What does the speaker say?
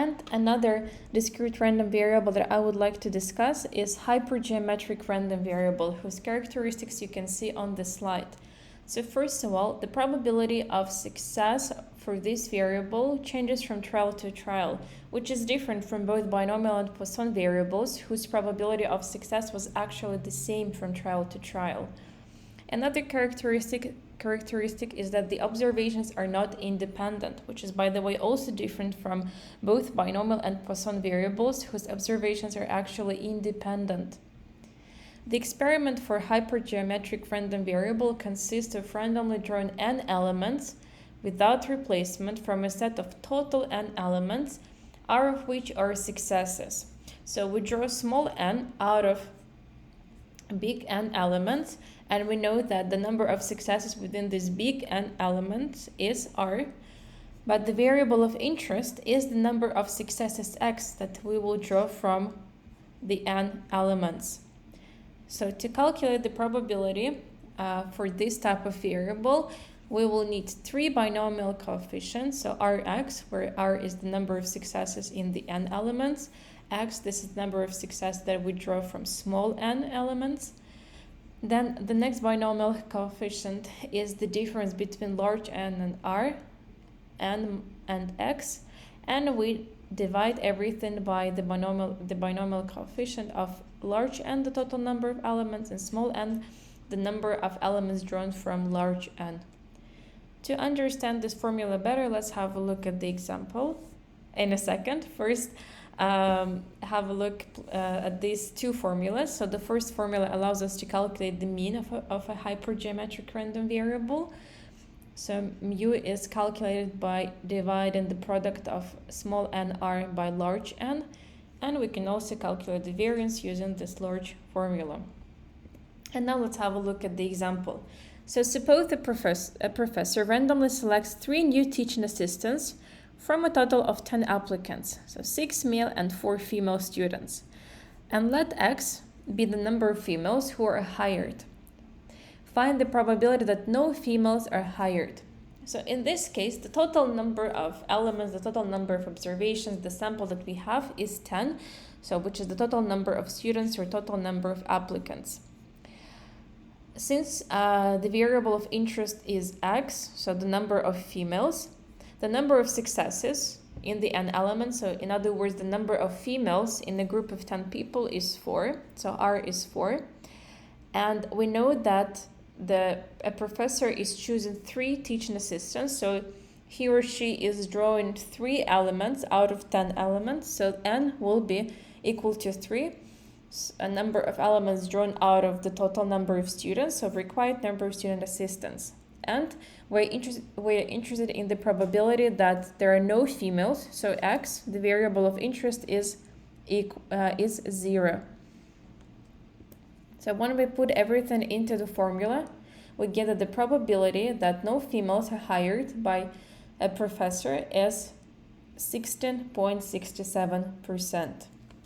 And another discrete random variable that I would like to discuss is hypergeometric random variable, whose characteristics you can see on the slide. So first of all, the probability of success for this variable changes from trial to trial, which is different from both binomial and Poisson variables, whose probability of success was actually the same from trial to trial. Another characteristic is that the observations are not independent, which is, by the way, also different from both binomial and Poisson variables, whose observations are actually independent. The experiment for hypergeometric random variable consists of randomly drawn n elements without replacement from a set of total n elements, r of which are successes. So we draw small n out of big N elements, and we know that the number of successes within this big N elements is R, but the variable of interest is the number of successes X that we will draw from the N elements. So to calculate the probability for this type of variable, we will need three binomial coefficients, so Rx, where R is the number of successes in the N elements, X, this is the number of success that we draw from small n elements. Then the next binomial coefficient is the difference between large n and R, n and X, and we divide everything by the binomial coefficient of large n, the total number of elements, and small n, the number of elements drawn from large n. To understand this formula better, let's have a look at the example in a second. First, have a look at these two formulas. So the first formula allows us to calculate the mean of a hypergeometric random variable. So mu is calculated by dividing the product of small n r by large n, and we can also calculate the variance using this large formula. And now let's have a look at the example. So suppose a professor randomly selects 3 new teaching assistants from a total of 10 applicants, so 6 male and 4 female students. And let X be the number of females who are hired. Find the probability that no females are hired. So in this case, the total number of elements, the total number of observations, the sample that we have is 10, so which is the total number of students or total number of applicants. Since the variable of interest is X, so the number of females, the number of successes in the n elements, so in other words, the number of females in a group of 10 people is 4, so R is 4. And we know that a professor is choosing 3 teaching assistants, so he or she is drawing 3 elements out of 10 elements, so n will be equal to 3, a number of elements drawn out of the total number of students, so required number of student assistants. And we're interested in the probability that there are no females, so X, the variable of interest, is 0. So when we put everything into the formula, we get that the probability that no females are hired by a professor is 16.67%.